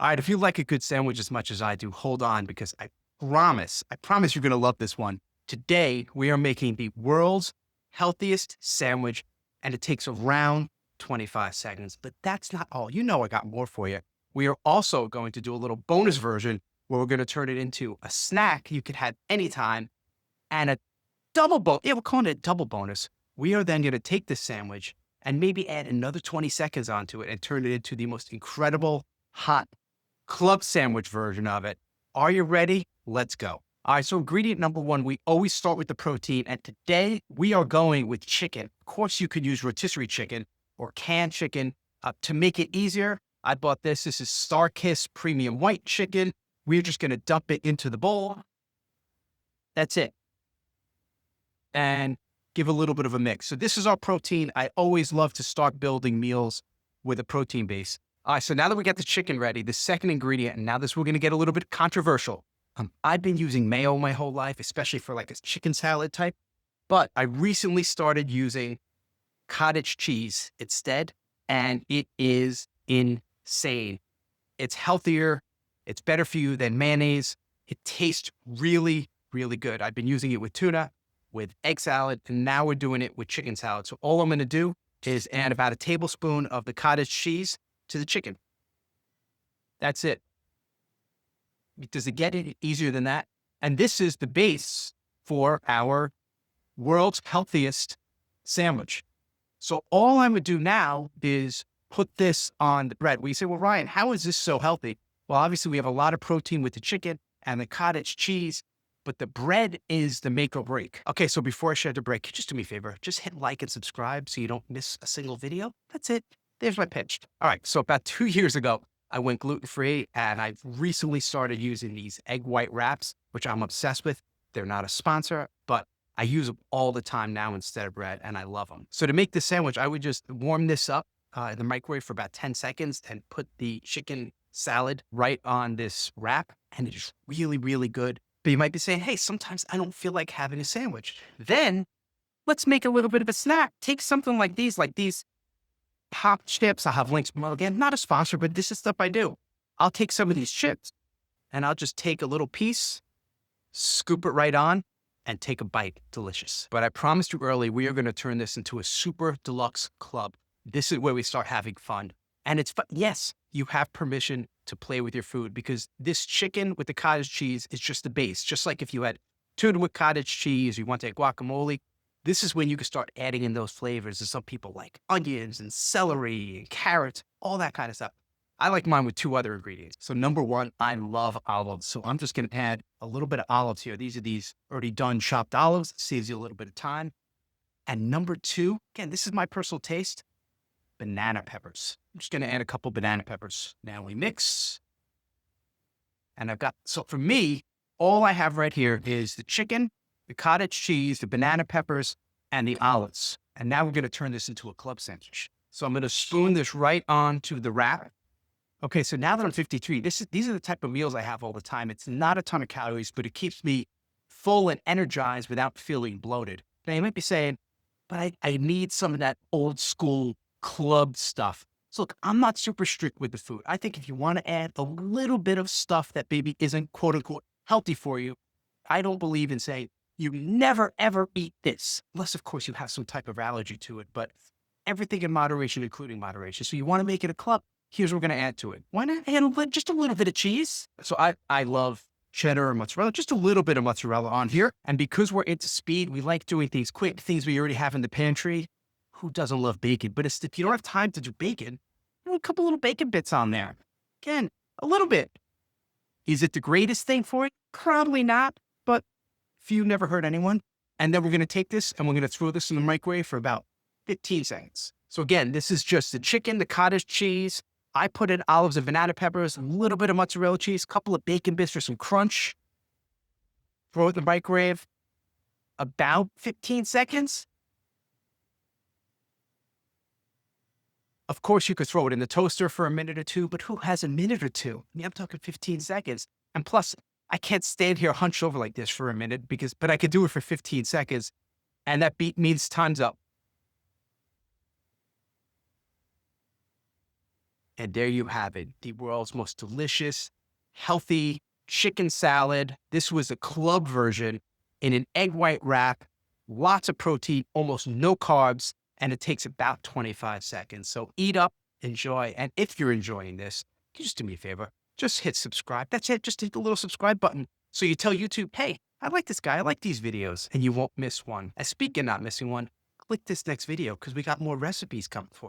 All right, if you like a good sandwich as much as I do, hold on because I promise you're going to love this one. Today, we are making the world's healthiest sandwich, and it takes around 25 seconds. But that's not all. You know, I got more for you. We are also going to do a little bonus version where we're going to turn it into a snack you can have anytime and a double bonus. Yeah, we're calling it a double bonus. We are then going to take this sandwich and maybe add another 20 seconds onto it and turn it into the most incredible hot club sandwich version of it. Are you ready? Let's go. All right, so ingredient number one, we always start with the protein, and today we are going with chicken. Of course, you could use rotisserie chicken or canned chicken. To make it easier, I bought this. This is Starkist Premium White Chicken. We're just going to dump it into the bowl. That's it. And give a little bit of a mix. So this is our protein. I always love to start building meals with a protein base. All right, so now that we got the chicken ready, the second ingredient, and now this we're going to get a little bit controversial. I've been using mayo my whole life, especially for like a chicken salad type, but I recently started using cottage cheese instead, and it is insane. It's healthier. It's better for you than mayonnaise. It tastes really, really good. I've been using it with tuna, with egg salad, and now we're doing it with chicken salad. So all I'm going to do is add about a tablespoon of the cottage cheese to the chicken. That's it. Does it get any easier than that? And this is the base for our world's healthiest sandwich. So all I'm going to do now is put this on the bread. Well, you say, well, Ryan, how is this so healthy? Well, obviously we have a lot of protein with the chicken and the cottage cheese, but the bread is the make or break. Okay, so before I share the break, just do me a favor. Just hit like and subscribe so you don't miss a single video. That's it. There's my pitch. All right, so about 2 years ago, I went gluten-free, and I've recently started using these egg white wraps, which I'm obsessed with. They're not a sponsor, but I use them all the time now instead of bread, and I love them. So to make this sandwich, I would just warm this up in the microwave for about 10 seconds and put the chicken salad right on this wrap, and it's really, really good. But you might be saying, hey, sometimes I don't feel like having a sandwich. Then let's make a little bit of a snack. Take something like these pop chips. I'll have links below. Again, not a sponsor, but this is stuff I do. I'll take some of these chips and I'll just take a little piece, scoop it right on, and take a bite. Delicious. But I promised you early, we are going to turn this into a super deluxe club. This is where we start having fun. And it's fun. Yes, you have permission to play with your food because this chicken with the cottage cheese is just the base. Just like if you had tuna with cottage cheese, you want to guacamole. This is when you can start adding in those flavors. And some people like onions and celery and carrots, all that kind of stuff. I like mine with 2 other ingredients. So number one, I love olives. So I'm just going to add a little bit of olives here. These are these already done chopped olives. Saves you a little bit of time. And number 2, again, this is my personal taste, banana peppers. I'm just going to add a couple banana peppers. Now we mix. And so for me, all I have right here is the chicken, the cottage cheese, the banana peppers, and the olives. And now we're going to turn this into a club sandwich. So I'm going to spoon this right onto the wrap. Okay, so now that I'm 53, these are the type of meals I have all the time. It's not a ton of calories, but it keeps me full and energized without feeling bloated. Now you might be saying, but I need some of that old school club stuff. So look, I'm not super strict with the food. I think if you want to add a little bit of stuff that maybe isn't quote unquote healthy for you, I don't believe in saying, you never, ever eat this, unless, of course, you have some type of allergy to it, but everything in moderation, including moderation. So you want to make it a club. Here's what we're going to add to it. Why not add just a little bit of cheese? So I love cheddar or mozzarella, just a little bit of mozzarella on here. And because we're into speed, we like doing things quick, things we already have in the pantry. Who doesn't love bacon? But if you don't have time to do bacon, a couple little bacon bits on there. Again, a little bit. Is it the greatest thing for it? Probably not, but few never hurt anyone. And then we're going to take this and we're going to throw this in the microwave for about 15 seconds. So again, this is just the chicken, the cottage cheese. I put in olives and banana peppers, a little bit of mozzarella cheese, a couple of bacon bits for some crunch. Throw it in the microwave about 15 seconds. Of course, you could throw it in the toaster for a minute or 2, but who has a minute or 2? I mean, I'm talking 15 seconds. And plus, I can't stand here hunched over like this for a minute but I could do it for 15 seconds. And that means time's up. And there you have it, the world's most delicious, healthy chicken salad. This was a club version in an egg white wrap, lots of protein, almost no carbs, and it takes about 25 seconds. So eat up, enjoy. And if you're enjoying this, can you just do me a favor? Just hit subscribe. That's it. Just hit the little subscribe button. So you tell YouTube, hey, I like this guy. I like these videos. And you won't miss one. And speaking of not missing one, click this next video because we got more recipes coming for you.